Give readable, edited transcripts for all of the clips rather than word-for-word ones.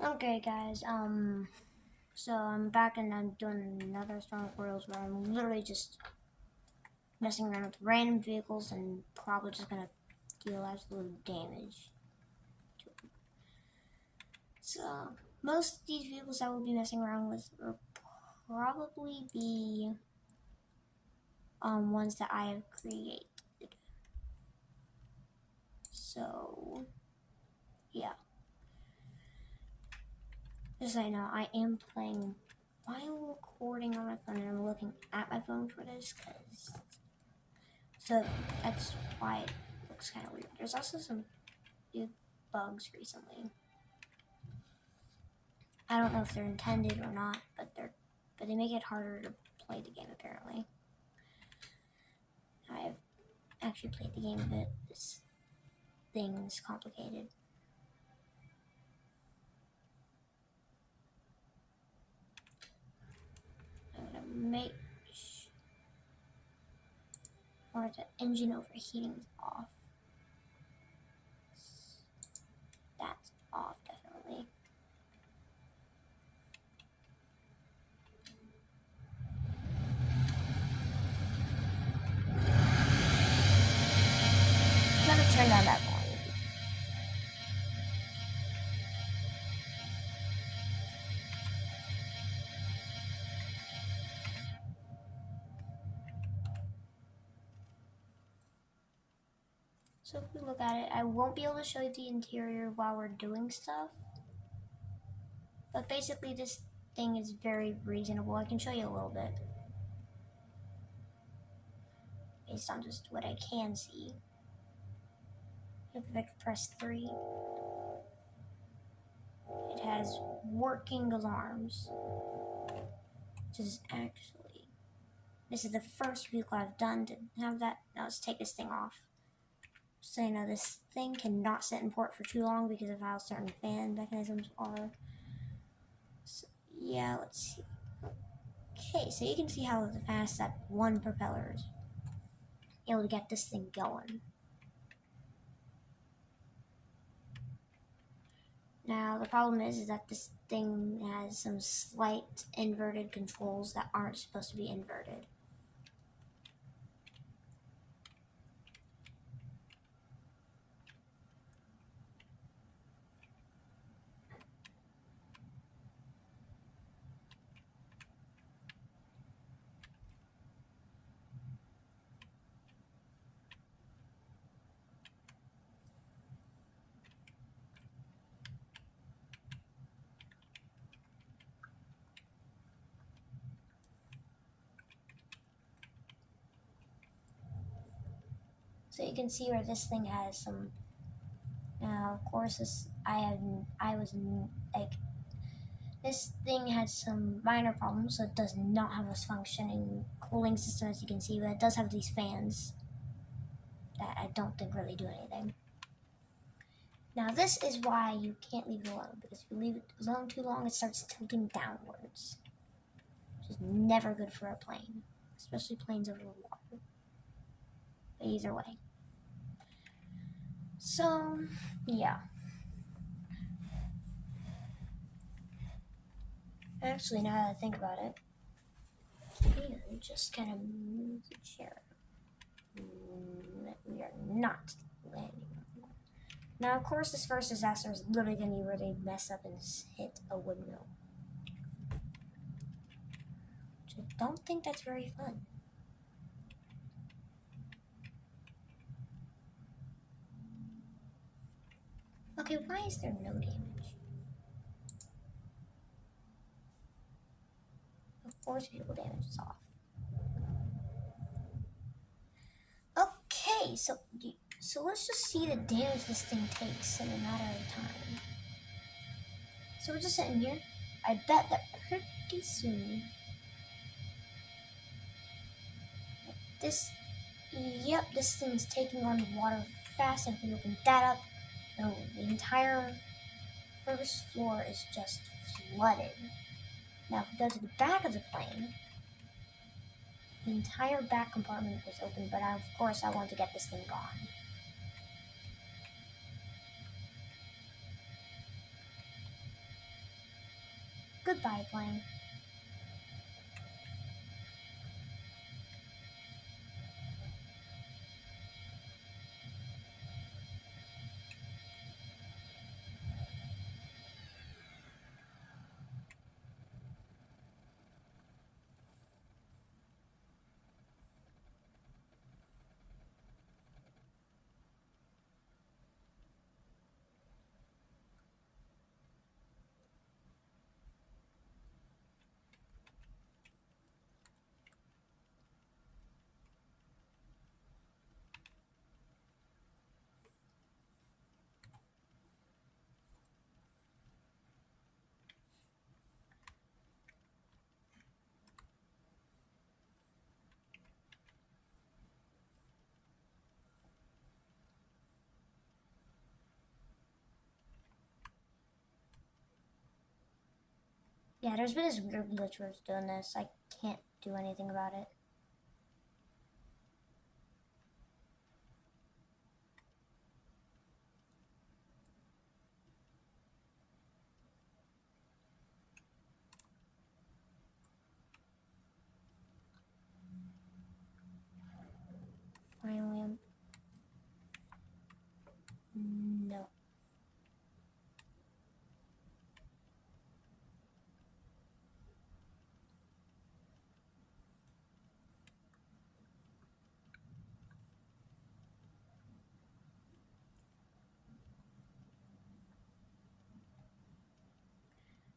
Okay, guys. So I'm back and I'm doing another Stormworks where I'm literally just messing around with random vehicles and probably just gonna deal absolute damage. So most of these vehicles I will be messing around with will probably be ones that I have created. So yeah, just so I know, I am playing while recording on my phone, and I'm looking at my phone for this because. So that's why it looks kind of weird. There's also some big bugs recently. I don't know if they're intended or not, but they make it harder to play the game apparently. I've actually played the game a bit. This thing's complicated. I'm gonna make sure the engine overheating is off. That's off definitely. I'm gonna turn down that volume. So if we look at it, I won't be able to show you the interior while we're doing stuff. But basically this thing is very reasonable. I can show you a little bit. Based on just what I can see. If I could press 3, it has working alarms. Which is actually, this is the first vehicle I've done to have that. Now let's take this thing off. So you know, this thing cannot sit in port for too long because of how certain fan mechanisms are. So yeah, let's see. Okay, so you can see how fast that one propeller is able to get this thing going. Now the problem is that this thing has some slight inverted controls that aren't supposed to be inverted. So you can see where this thing has some. Now, of course, this this thing had some minor problems, so it does not have a functioning cooling system, as you can see, but it does have these fans that I don't think really do anything. Now, this is why you can't leave it alone, because if you leave it alone too long, it starts tilting downwards, which is never good for a plane, especially planes over water. But either way. So, yeah. Actually, now that I think about it, and just kind of move the chair. We are not landing. Now, of course, this first disaster is literally going to be where they mess up and hit a windmill. Which I don't think that's very fun. Okay, why is there no damage? Of course, vehicle damage is off. Okay, so let's just see the damage this thing takes in a matter of time. So we're just sitting here. I bet that pretty soon this thing's taking on water fast, and if we open that up, no, the entire first floor is just flooded. Now, if we go to the back of the plane, the entire back compartment is open, but of course I want to get this thing gone. Goodbye, plane. Yeah, there's been this weird glitch where it's doing this. I can't do anything about it. Finally, no.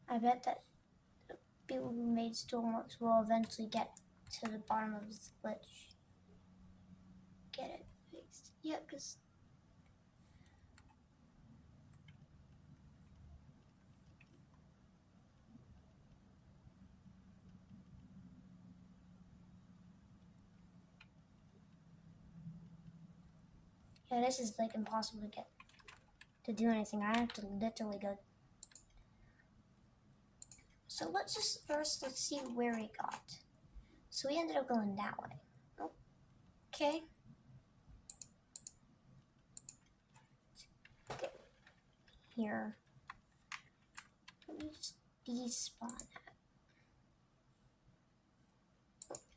I bet that people who made Stormworks will eventually get to the bottom of this glitch. Get it fixed. Yeah, because yeah, this is like impossible to get to do anything. I have to literally go. So let's see where we got. So we ended up going that way. Okay. Okay. Here. Let me just despawn that.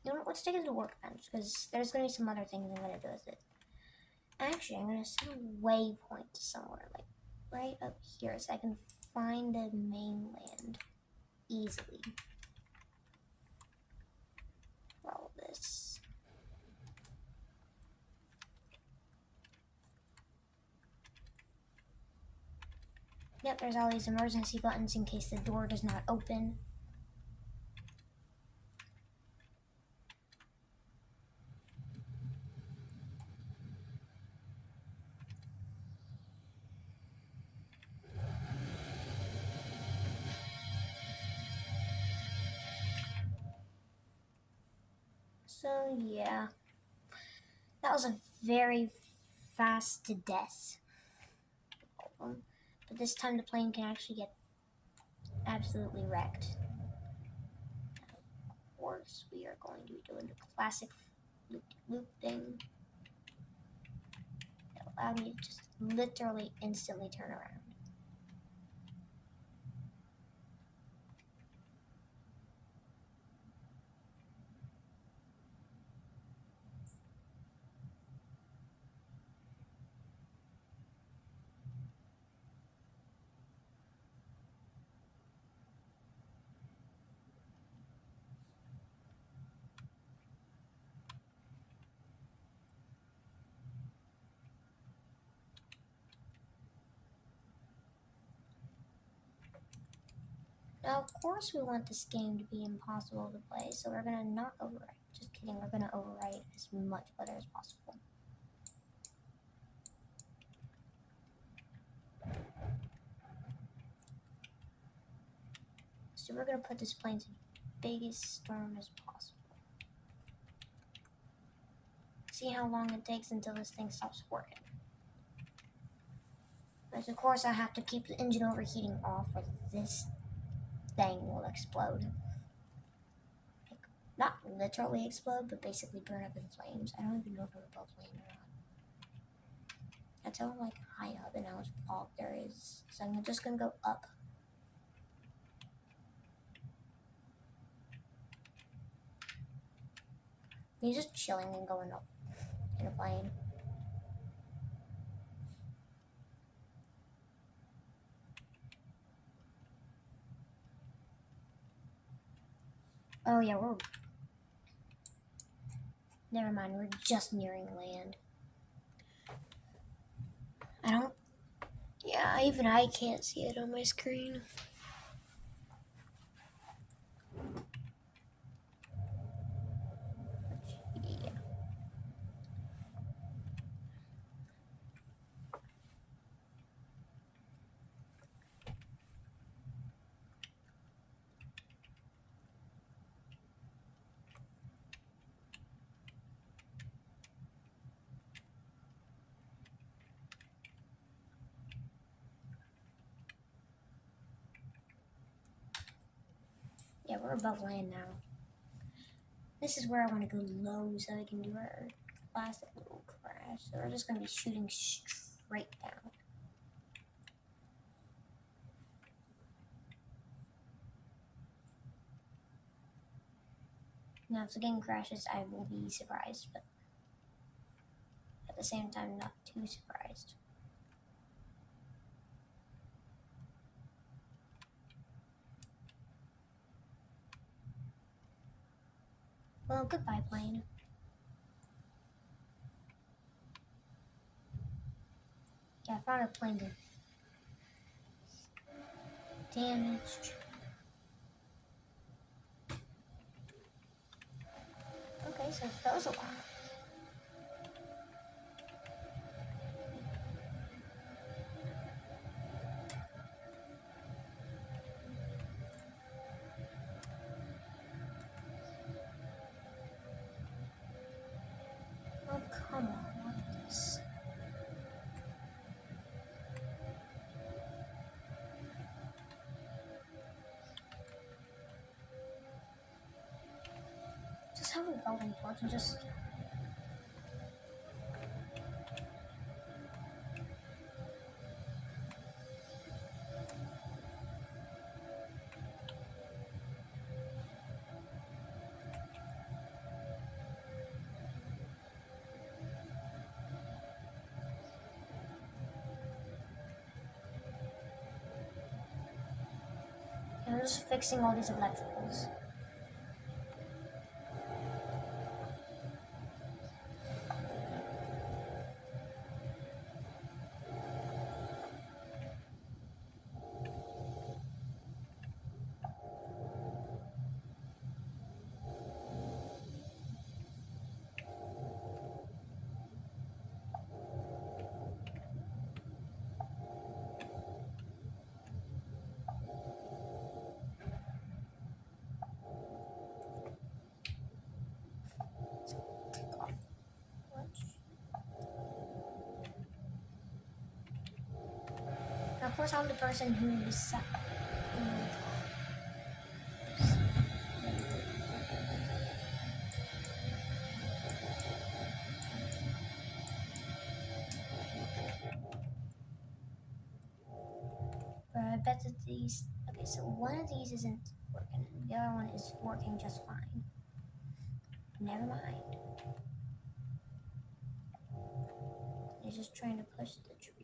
You know what? Let's take it to the workbench because there's gonna be some other things I'm gonna do with it. Actually, I'm gonna set a waypoint to somewhere like right up here so I can find the mainland easily. Follow this. Yep, there's all these emergency buttons in case the door does not open. So yeah, that was a very fast death. But this time the plane can actually get absolutely wrecked. Of course, we are going to be doing the classic loop thing that allowed me to just literally instantly turn around. Now, of course, we want this game to be impossible to play, so we're gonna not overwrite. Just kidding, we're gonna overwrite as much butter as possible. So we're gonna put this plane to the biggest storm as possible. See how long it takes until this thing stops working. But of course, I have to keep the engine overheating off, or this thing will explode. Like, not literally explode, but basically burn up in flames. I don't even know if it will both flame or not. That's how like high up and how much fog there is. So I'm just gonna go up. He's just chilling and going up in a plane. Oh yeah, we're... Never mind, we're just nearing land. I don't... Yeah, even I can't see it on my screen. Yeah. Yeah, we're above land now. This is where I want to go low so I can do our classic little crash. So we're just going to be shooting straight down. Now, if the game crashes, I will be surprised, but at the same time, not too surprised. Well, goodbye, plane. Yeah, I found a plane damaged. Okay, so that was a lot. Oh, come on, what is this? Just have a welding torch and just... I'm just fixing all these electricals. Now, of course, I'm the person who is... But I bet that these... Okay, so one of these isn't working. The other one is working just fine. Never mind. They're just trying to push the trees.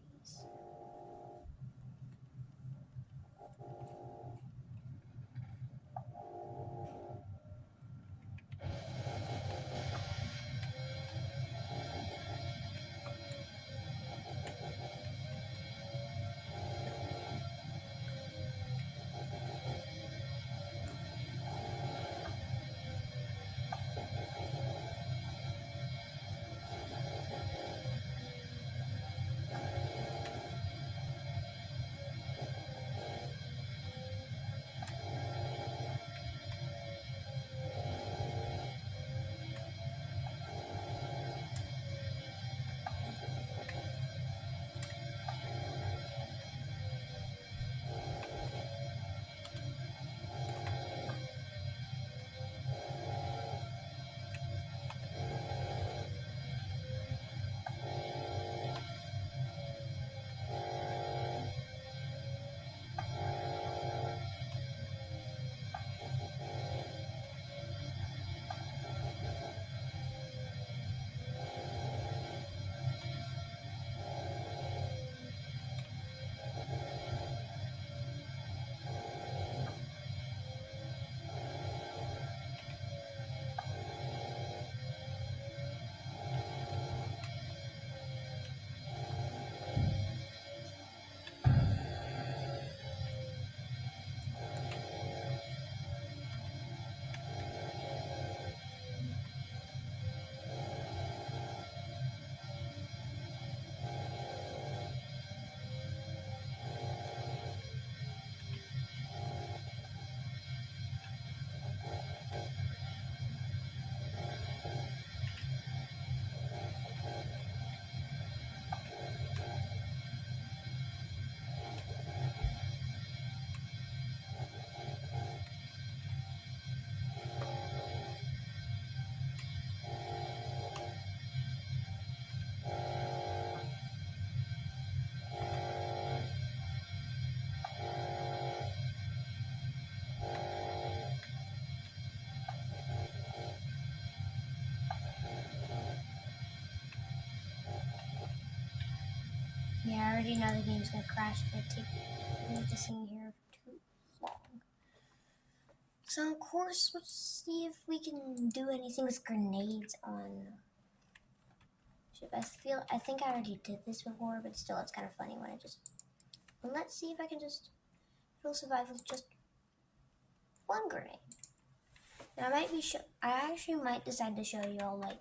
already know the game's gonna crash. It's gonna take this thing here too long. So of course, let's see if we can do anything with grenades on ship. I think I already did this before, but still, it's kind of funny when I just. Let's see if I can just. It'll survive with just one grenade. Now I actually might decide to show y'all like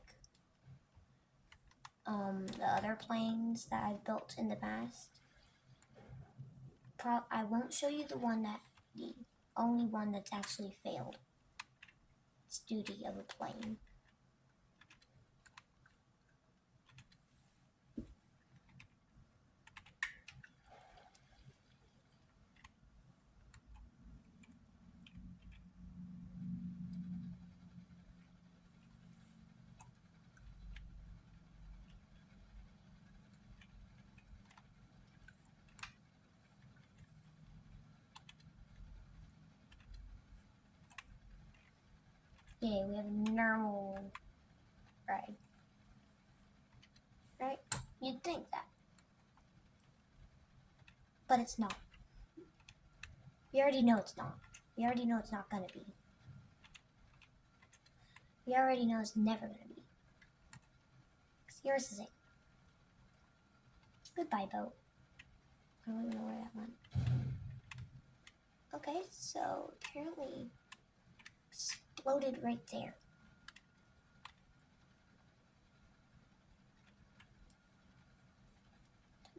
the other planes that I've built in the past. I won't show you the only one that's actually failed its duty of a plane. Okay, we have a normal ride. Right? You'd think that. But it's not. We already know it's not. We already know it's not gonna be. We already know it's never gonna be. 'Cause here's the thing. Goodbye, boat. I don't even know where that went. Okay, so apparently exploded right there.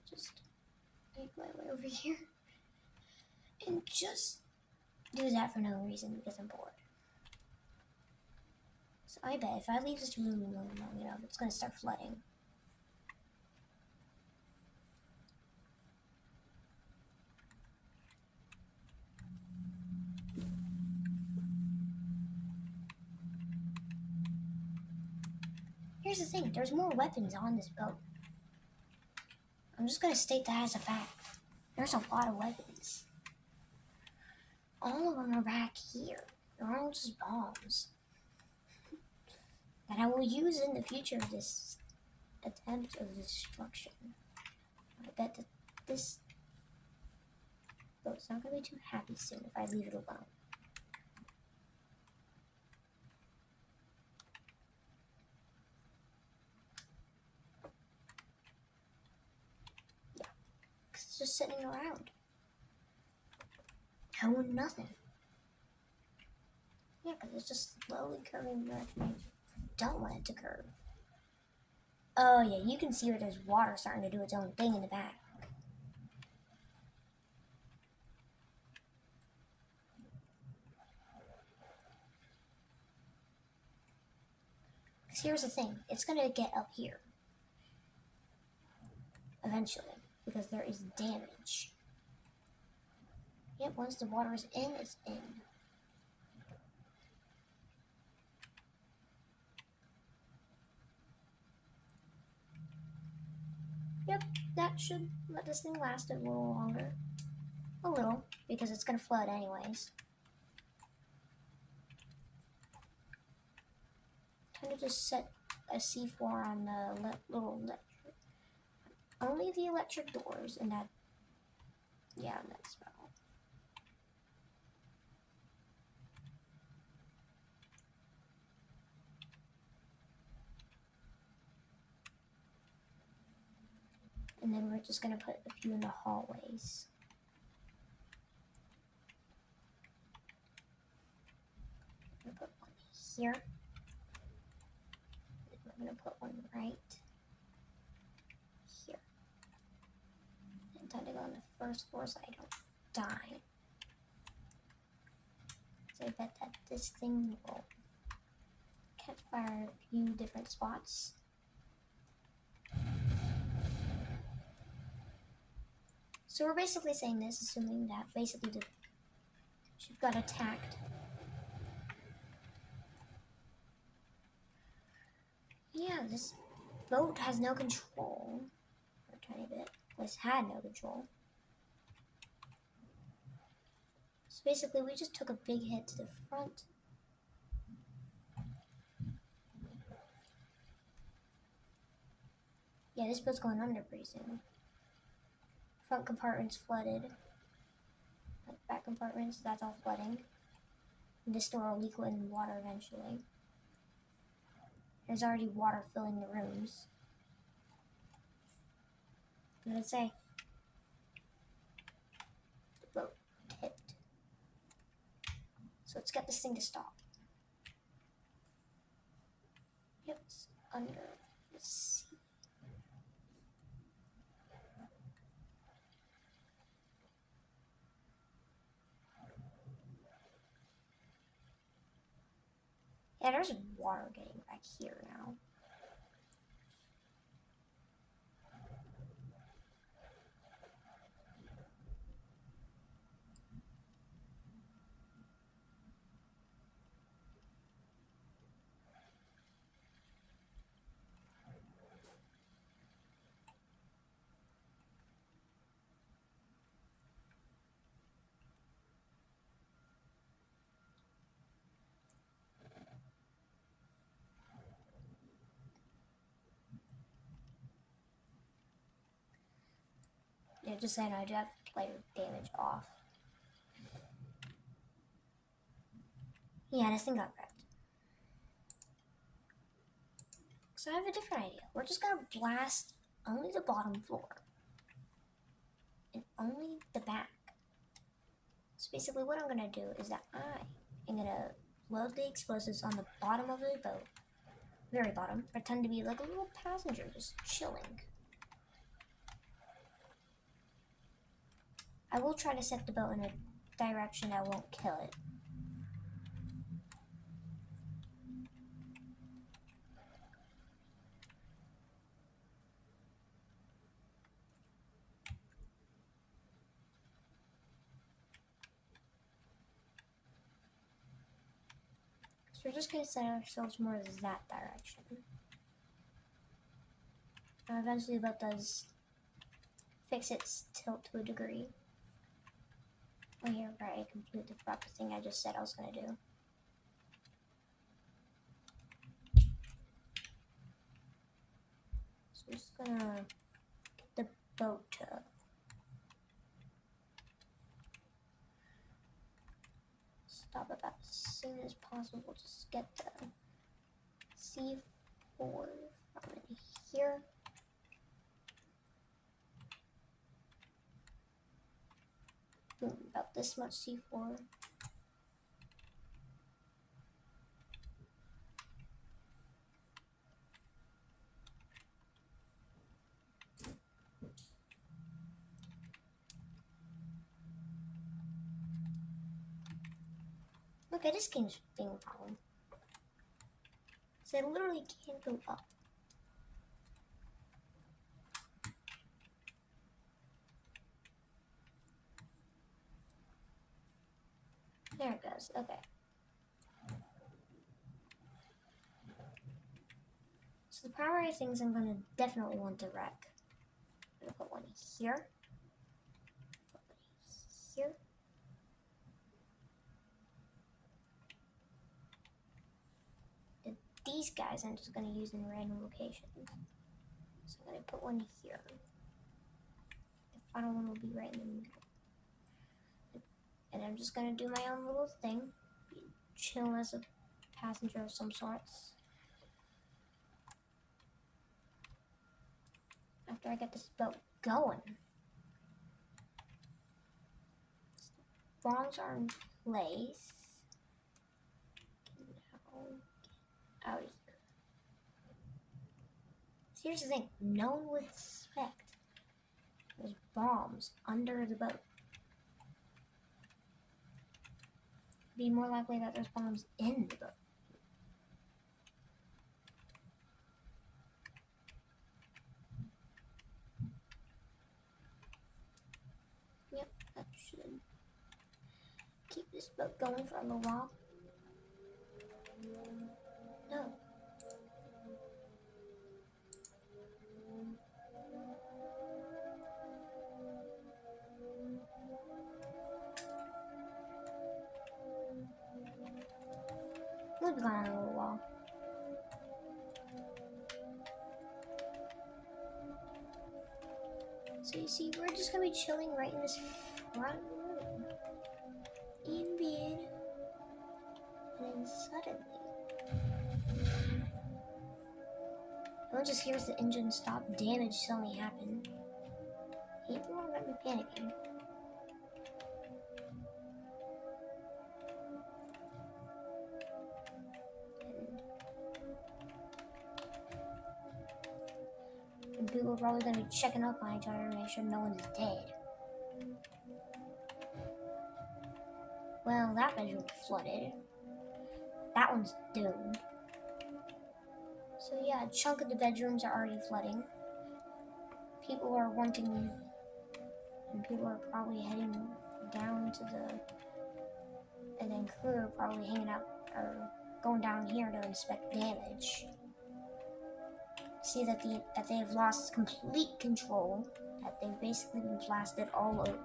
Just make my way over here and just do that for no reason because I'm bored. So I bet if I leave this room alone long enough, it's gonna start flooding. Here's the thing, there's more weapons on this boat. I'm just gonna state that as a fact. There's a lot of weapons. All of them are back here. They're all just bombs. That I will use in the future of this attempt of destruction. I bet that this boat's not gonna be too happy soon if I leave it alone. It's just sitting around. Doing nothing. Yeah, because it's just slowly curving the direction I don't want it to curve. Oh yeah, you can see where there's water starting to do its own thing in the back. Because here's the thing, it's going to get up here. Eventually. Because there is damage. Yep, once the water is in, it's in. Yep, that should let this thing last a little longer. A little, because it's going to flood anyways. Time to just set a C4 on the little electric. Only the electric doors and that. Yeah, that's about all. And then we're just going to put a few in the hallways. I'm going to put one here. I'm going to put one right here. And time to go on the first floor so I don't die. So I bet that this thing will catch fire at a few different spots. So we're basically saying this, assuming that basically the ship got attacked. Yeah, this boat has no control. For a tiny bit. This had no control. So basically we just took a big hit to the front. Yeah, this boat's going under pretty soon. front compartment's flooded. Like back compartments, that's all flooding. This door will leak in water eventually. There's already water filling the rooms. What did it say? The boat tipped. So let's get this thing to stop. Yep, it's under the sea. Yeah, there's water getting back here now. Yeah, just saying, I do have player damage off. Yeah, this thing got wrecked. So I have a different idea. We're just gonna blast only the bottom floor. And only the back. So basically what I'm gonna do is that I am gonna load the explosives on the bottom of the boat. Very bottom. Pretend to be like a little passenger just chilling. I will try to set the boat in a direction that won't kill it. So we're just going to set ourselves more in that direction. And eventually the boat does fix its tilt to a degree. Oh yeah, right, I completely forgot the thing I just said I was going to do. So I'm just going to get the boat to stop about as soon as possible. Just get the C4 from in here. Boom, about this much C4. Okay, this game's being a problem. So I literally can't go up. There it goes, okay. So the primary things I'm gonna definitely want to wreck. I'm gonna put one here. Put one here. And these guys I'm just gonna use in random locations. So I'm gonna put one here. The final one will be right in the middle. And I'm just gonna do my own little thing. Chill as a passenger of some sorts. After I get this boat going. Bombs are in place. Now get out of here. So here's the thing, no one would suspect there's bombs under the boat. It'd be more likely that there's bombs in the boat. Yep, that should keep this boat going for a little while. No. We'll be gone in a little while. So So you see, we're just gonna be chilling right in this front room. In bed. And then suddenly... Everyone just hears the engine stop. Damage suddenly happen. Everyone might be panicking. And people are probably going to be checking up on each other to make sure no one's dead. Well, that bedroom flooded. That one's doomed. So yeah, a chunk of the bedrooms are already flooding. People are wanting... And people are probably heading down to the... And then crew are probably hanging out, or going down here to inspect damage. See that they've lost complete control, that they've basically been blasted all over,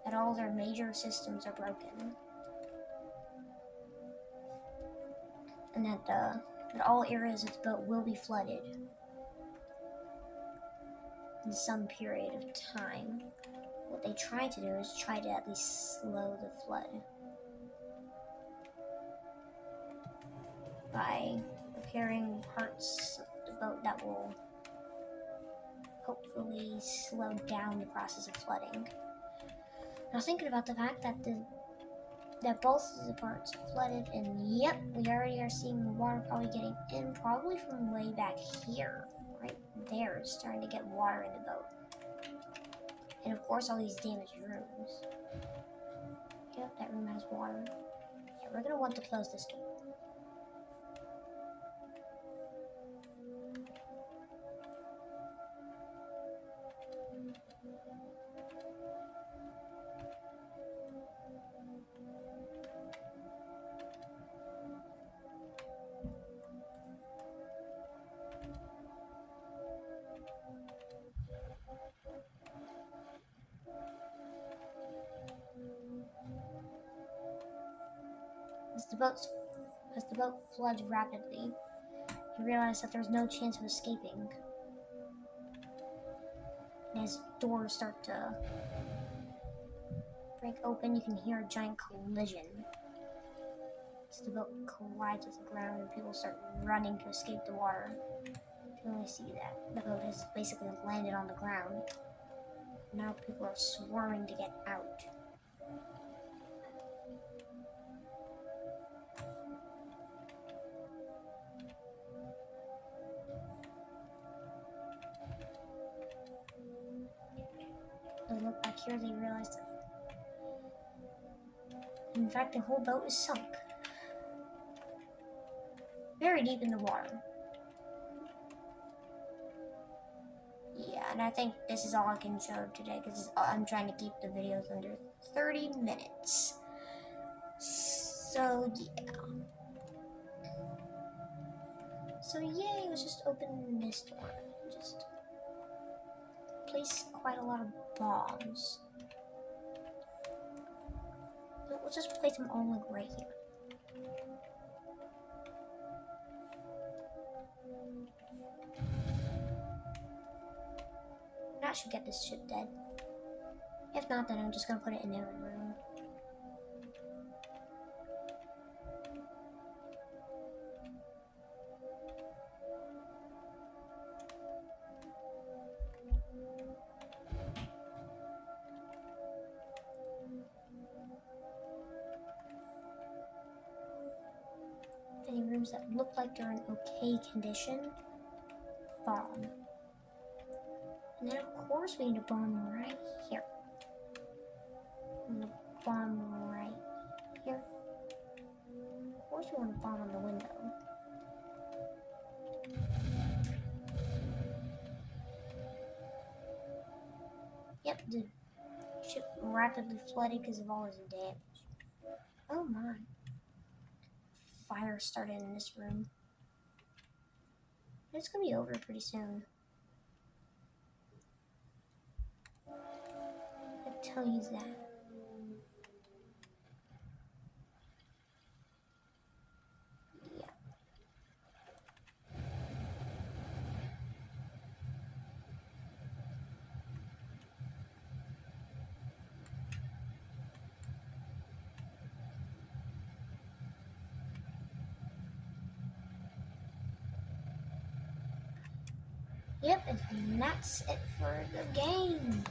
that all their major systems are broken, and that all areas of the boat will be flooded in some period of time. What they try to do is try to at least slow the flood by repairing parts of the boat that will hopefully slow down the process of flooding. Now thinking about the fact that both of the parts are flooded, and yep, we already are seeing the water probably getting in, probably from way back here, right there, it's starting to get water in the boat. And of course all these damaged rooms. Yep, that room has water. Yeah, we're gonna want to close this door. As the boat floods rapidly, he realized that there's no chance of escaping. And as doors start to break open, you can hear a giant collision. As the boat collides with the ground and people start running to escape the water, you only see that the boat has basically landed on the ground. Now people are swarming to get out. They look back here, they realize that in fact the whole boat is sunk. Very deep in the water. Yeah, and I think this is all I can show today because I'm trying to keep the videos under 30 minutes. So yeah, let's just open this door. Just place quite a lot of bombs. We'll just place them all like right here. That should get this ship dead. If not, then I'm just gonna put it in every room. Any rooms that look like they're in okay condition, bomb. And then of course we need a bomb right here. And a bomb right here. Of course we want a bomb on the window. Yep, the ship rapidly flooded because of all its damage. Oh my. Fire started in this room. It's gonna be over pretty soon. I tell you that. Yeah. Yep, and that's it for the game.